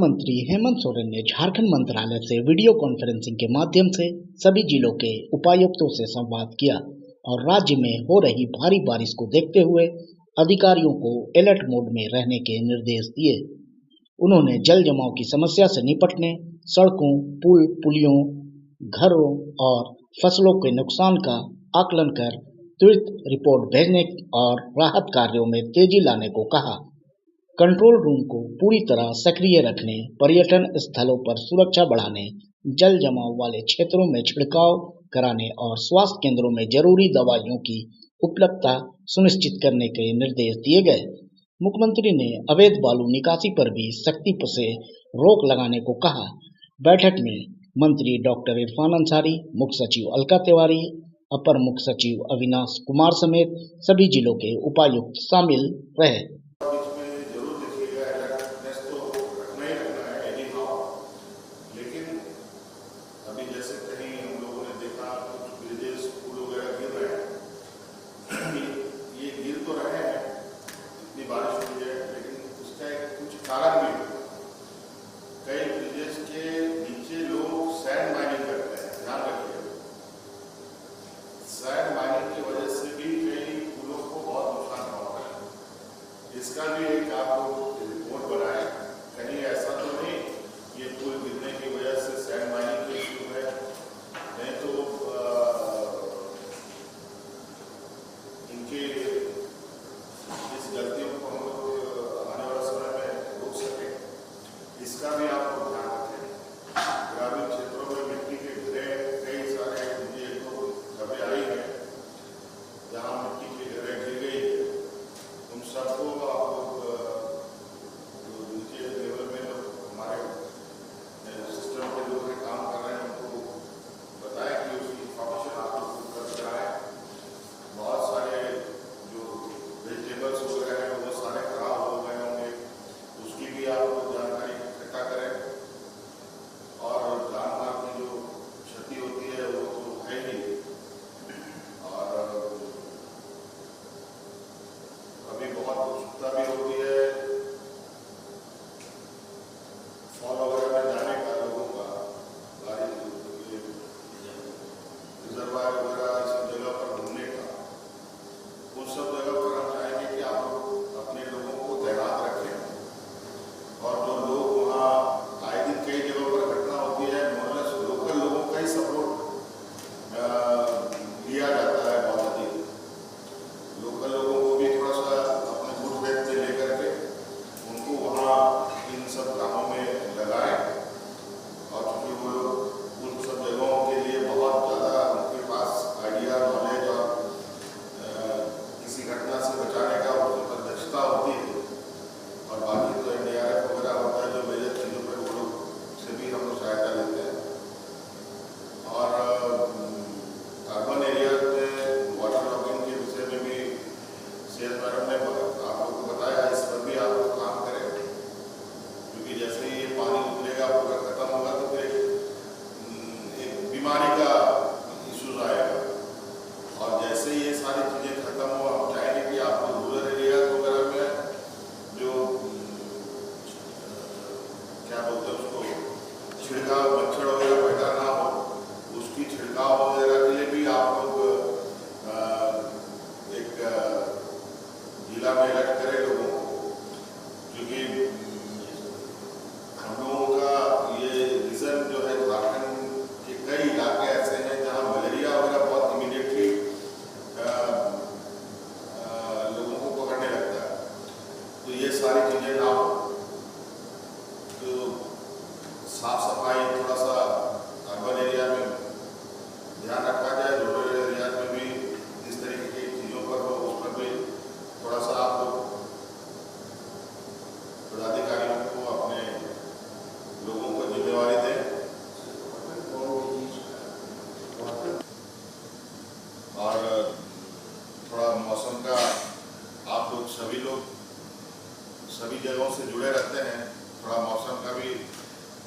मुख्यमंत्री हेमंत सोरेन ने झारखंड मंत्रालय से वीडियो कॉन्फ्रेंसिंग के माध्यम से सभी जिलों के उपायुक्तों से संवाद किया और राज्य में हो रही भारी बारिश को देखते हुए अधिकारियों को अलर्ट मोड में रहने के निर्देश दिए। उन्होंने जल जमाव की समस्या से निपटने, सड़कों, पुल, पुलियों, घरों और फसलों के नुकसान का आकलन कर त्वरित रिपोर्ट भेजने और राहत कार्यों में तेजी लाने को कहा। कंट्रोल रूम को पूरी तरह सक्रिय रखने, पर्यटन स्थलों पर सुरक्षा बढ़ाने, जल जमाव वाले क्षेत्रों में छिड़काव कराने और स्वास्थ्य केंद्रों में जरूरी दवाइयों की उपलब्धता सुनिश्चित करने के निर्देश दिए गए। मुख्यमंत्री ने अवैध बालू निकासी पर भी सख्ती से रोक लगाने को कहा। बैठक में मंत्री डॉक्टर इरफान अंसारी, मुख्य सचिव अलका तिवारी, अपर मुख्य सचिव अविनाश कुमार समेत सभी जिलों के उपायुक्त शामिल रहे। अभी जैसे कहीं हम लोगों ने देखा कुछ ब्रिजेस, पुल वगैरह गिर रहे हैं। ये गिर तो रहे हैं, इतनी बारिश हुई है, लेकिन उसका एक कुछ कारण भी है। कई ब्रिजेस के नीचे लोग सैंड माइनिंग करते हैं, ध्यान रखिए। सैंड माइनिंग की वजह से भी कई पुलों को बहुत नुकसान पहुंचा है। इसका भी एक आप लोग रिपोर्ट बनाए, कहीं ऐसा तो नहीं ये पुल गिरने की वजह से सैंड माइनिंग के इश्यू है, नहीं तो इनके इस गलतियों को हम लोग आने वाले समय में रोक सकें, इसका भी आप लोग ध्यान रखें। ग्रामीण क्षेत्रों में मिट्टी के घरे कई सारे मुझे तो खबरें आई हैं जहाँ मिट्टी के घरे गिर गई, उन सबको आप लोग नीचे लेवल में हमारे सिस्टम के लोग काम कर रहे हैं उनको बताएं कि उसकी इंफॉर्मेशन आप लोग उपलब्ध कराएं। बहुत सारे जो वेजिटेबल्स वगैरह हैं वो सारे खराब हो गए होंगे, उसकी भी आप लोग जानकारी इकट्ठा करें। और जान माल की जो क्षति होती है वो तो है ही, और अभी बहुत उत्सुकता भी होती है फॉल वगैरह में जाने का, लोगों का रिजर्वायर वगैरह इस सब जगह पर घूमने का। उन सब जगह पर हम चाहेंगे कि आप लोग अपने लोगों को तैनात रखें, और जो लोग वहाँ आए दिन कई जगहों पर घटना होती है, मोरलेस लोकल लोगों का ही सपोर्ट लिया जाता है। बहुत अधिक लोकल लोगों को भी थोड़ा सा अपने गुड फेथ में लेकर के उनको वहाँ इन सब कामों में लगाएं, और क्योंकि वो लोग उन सब जगहों के लिए बहुत ज़्यादा उनके पास आइडिया, नॉलेज और किसी घटना से बचाने का उनके पास दक्षता होती है। और बाकी तो NDRF वगैरह होता है जो मेजर चीज़ों पर वो लोग से भी हम लोग सहायता लेते हैं। और अर्बन एरिया में वाटर लॉगिंग के विषय में भी सीएस मैडम ने आप लोग को बताया, इस पर भी आप लोग काम करें, क्योंकि जैसे ही ये पानी निकलेगा पूरा खत्म होगा तो फिर एक बीमारी का इशूज आएगा। और जैसे ये सारी चीज़ें खत्म हो, हम चाहेंगे कि आप लोग रूरल एरिया वगैरह में जो क्या बोलते हैं उसको, छिड़काव, मच्छर वगैरह पैदा ना हो, उसकी छिड़काव वगैरह के लिए भी आप लोग एक जिला में अलर्ट करें लोगों को, क्योंकि हम लोगों का ये रीजन जो है झारखंड के कई इलाके ऐसे हैं जहाँ मलेरिया वगैरह बहुत इमीडिएटली लोगों को पकड़ने लगता है। तो ये सारी चीज़ें ना हो, तो साफ सफाई थोड़ा सा अर्बन एरिया में ध्यान रखा जाए, रूरल एरिया में भी इस तरीके की चीज़ों पर हो, उस पर भी थोड़ा सा आप लोग पदाधिकारियों को अपने लोगों को जिम्मेवारी दें। और थोड़ा मौसम का आप लोग सभी जगहों से जुड़े रहते हैं, थोड़ा मौसम का भी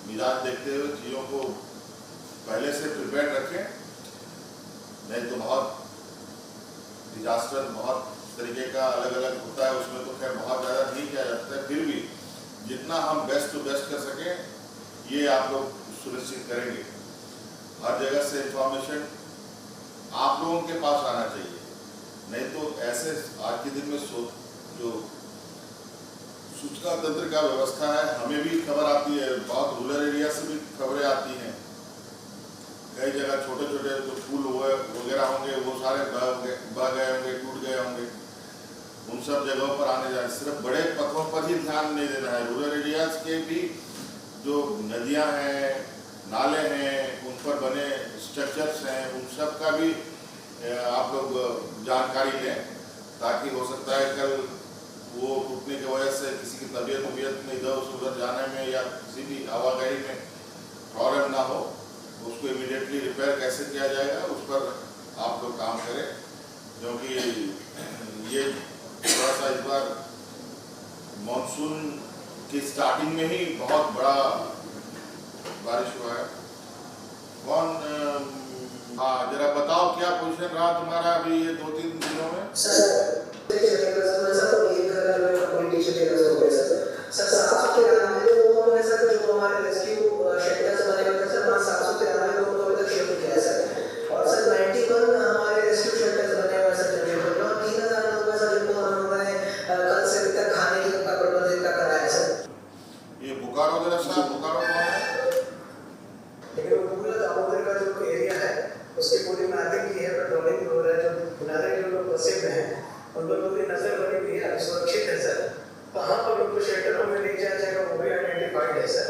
मिजाज देखते हुए चीज़ों को पहले से प्रिपेयर रखें, नहीं तो बहुत डिजास्टर बहुत तरीके का अलग अलग होता है, उसमें तो खैर बहुत ज़्यादा नहीं किया जाता है, फिर भी जितना हम बेस्ट टू बेस्ट कर सकें, ये आप लोग सुनिश्चित करेंगे। हर जगह से इंफॉर्मेशन आप लोगों के पास आना चाहिए, नहीं तो ऐसे आज के दिन में जो सूचना तंत्र का व्यवस्था है, हमें भी खबर आती है, बहुत रूरल एरिया से भी खबरें आती हैं। कई जगह छोटे छोटे जो पुल वगैरह होंगे वो सारे बह गए होंगे, टूट गए होंगे। उन सब जगहों पर आने जाने, सिर्फ बड़े पथों पर ही ध्यान नहीं देना है। रूरल एरियाज के भी जो नदियां हैं, नाले हैं, उन पर बने स्ट्रक्चर्स हैं, उन सब का भी आप लोग जानकारी लें, ताकि हो सकता है कल वो टूटने की वजह से किसी की तबीयत में इधर उधर जाने में या किसी भी आवागही में प्रॉब्लम ना हो। उसको इमीडिएटली रिपेयर कैसे किया जाएगा उस पर आप लोग काम करें, क्योंकि ये थोड़ा सा इस बार मानसून की स्टार्टिंग में ही बहुत बड़ा बारिश हुआ है। हाँ, जरा बताओ क्या पोजीशन रहा तुम्हारा अभी ये 2-3 दिनों में? ये बोकारो जरा सा, बोकारो कौन है? उसकी पूरी मैपिंग की है, पेट्रोलिंग हो रहा है, जो किनारे जो लोग बसे हुए हैं उन लोगों की नजर बनी हुई है, सुरक्षित है सर। कहाँ पर उनको शेल्टरों में ले जाया जाएगा वो भी आइडेंटिफाइड है सर।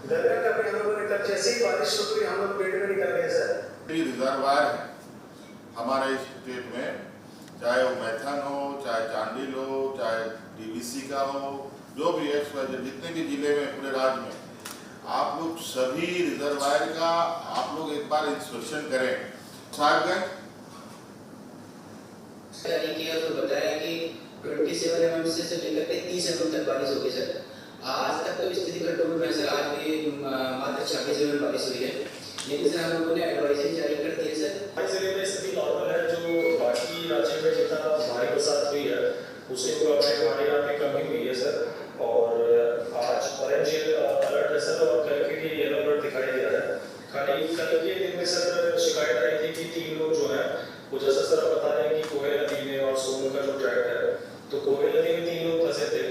गंगा का भी हम लोगों ने कल जैसे ही बारिश शुरू हुई हम लोग पेड़ में निकल गए सर। रिजर्वायर है हमारे स्टेट में, चाहे वो मैथन हो, चाहे चांडिल हो, चाहे डीवीसी का हो, जो भी है, जितने भी जिले में पूरे राज्य में, आप लोग सभी रिजर्वायर का आप लोग एक बार इंस्पेक्शन करें। साहबगंज तो बताया कि 27 mm से लेकर के 30 mm तक बारिश होगी सर। आज तक तो स्थिति कंट्रोल में सर, आज भी मात्र 26 mm बारिश हुई है, लेकिन सर हम लोगों ने एडवाइजरी जारी कर दी है सर। जिले में स्थिति नॉर्मल है, जो बाकी राज्य में जितना भारी बरसात हुई है उससे हमारे यहाँ पे कमी हुई है सर। और आज ऑरेंज अलर्ट है सर, और कल के लिए येलो अलर्ट दिखाई दे रहा है। खाली कल के दिन में सर शिकायत आई थी कि 3 लोग जो है वो, जैसा सर बता रहे हैं कि कोयल नदी में और सोन का जो ट्रैक है, तो कोयल नदी में 3 लोग फंसे थे,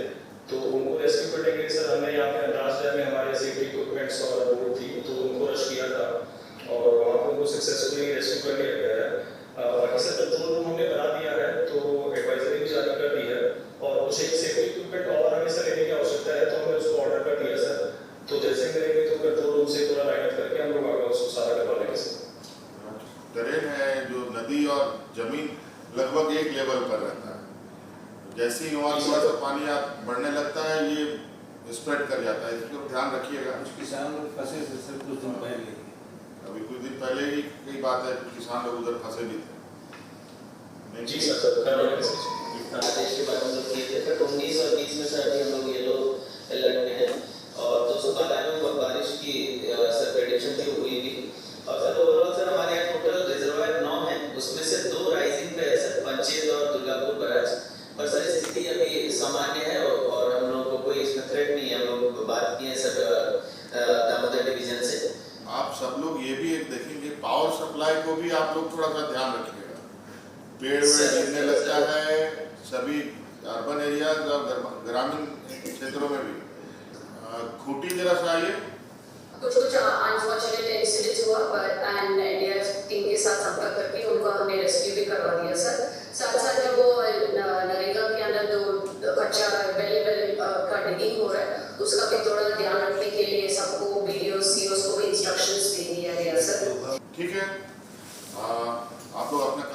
तो उनको रेस्क्यू करने के लिए सर हमने यहाँ पे अंदाज डैम में हमारे सेफ्टी इक्विपमेंट्स और वो थी, तो उनको रश किया था और वहाँ पर उनको सक्सेसफुली रेस्क्यू कर लिया गया है। बाकी सर कंट्रोल रूम हमने बना दिया है, तो एडवाइजरी भी जारी कर दी है, और कुछ एक सेफ्टी इक्विपमेंट और हमें सर लेने की आवश्यकता है, तो हमने उसको ऑर्डर कर दिया सर। तो जैसे करेंगे तो कंट्रोल रूम से पूरा लाइन अप करके हम लोग आगे उसको सारा करवा लेंगे सर। टेरेन है जो नदी और जमीन लगभग एक लेवल पर रहता है, जैसे ही वहाँ थोड़ा सा पानी बढ़ने लगता है ये स्प्रेड कर जाता है, इसको ध्यान रखिएगा। कुछ किसान लोग फंसे थे सर कुछ दिन पहले, अभी कुछ दिन पहले ही कई बात है, कुछ किसान लोग उधर फंसे भी थे। जी सर, आदेश के बाद हम लोग किए थे सर 19 और 20 में सर अभी हम लोग येलो अलर्ट में है, और 292 में बारिश की सर प्रेडिक्शन थी हुई भी। और सर ओवरऑल सर हमारे यहाँ टोटल रिजर्वायर 9 है, उसमें से 2 राइजिंग पे है सर, पंचेत और दुर्गापुर बराज। और सर स्थिति अभी सामान्य है और हम लोगों को कोई इसमें थ्रेट नहीं है। हम लोग बात किए सर दामोदर डिवीजन से। आप सब लोग ये भी एक देखेंगे, पावर सप्लाई को भी आप लोग थोड़ा सा ध्यान रखिएगा। पेड़ गिरने लगता है सभी अर्बन एरियाज और ग्रामीण क्षेत्रों में भी। खूंटी जरा सा आइए। कुछ अनफॉर्चुनेट इंसिडेंट्स हुआ, पर एंड इंडिया टीम के साथ संपर्क करके उनको हमने रेस्क्यू भी करवा दिया सर। साथ साथ जब वो नरेगा के अंदर जो कच्चा वेल का डिगिंग हो रहा है उसका भी थोड़ा ध्यान रखने के लिए सबको वीडियो सीओस को भी इंस्ट्रक्शंस दे दिया गया सर। ठीक है, आप लोग अपना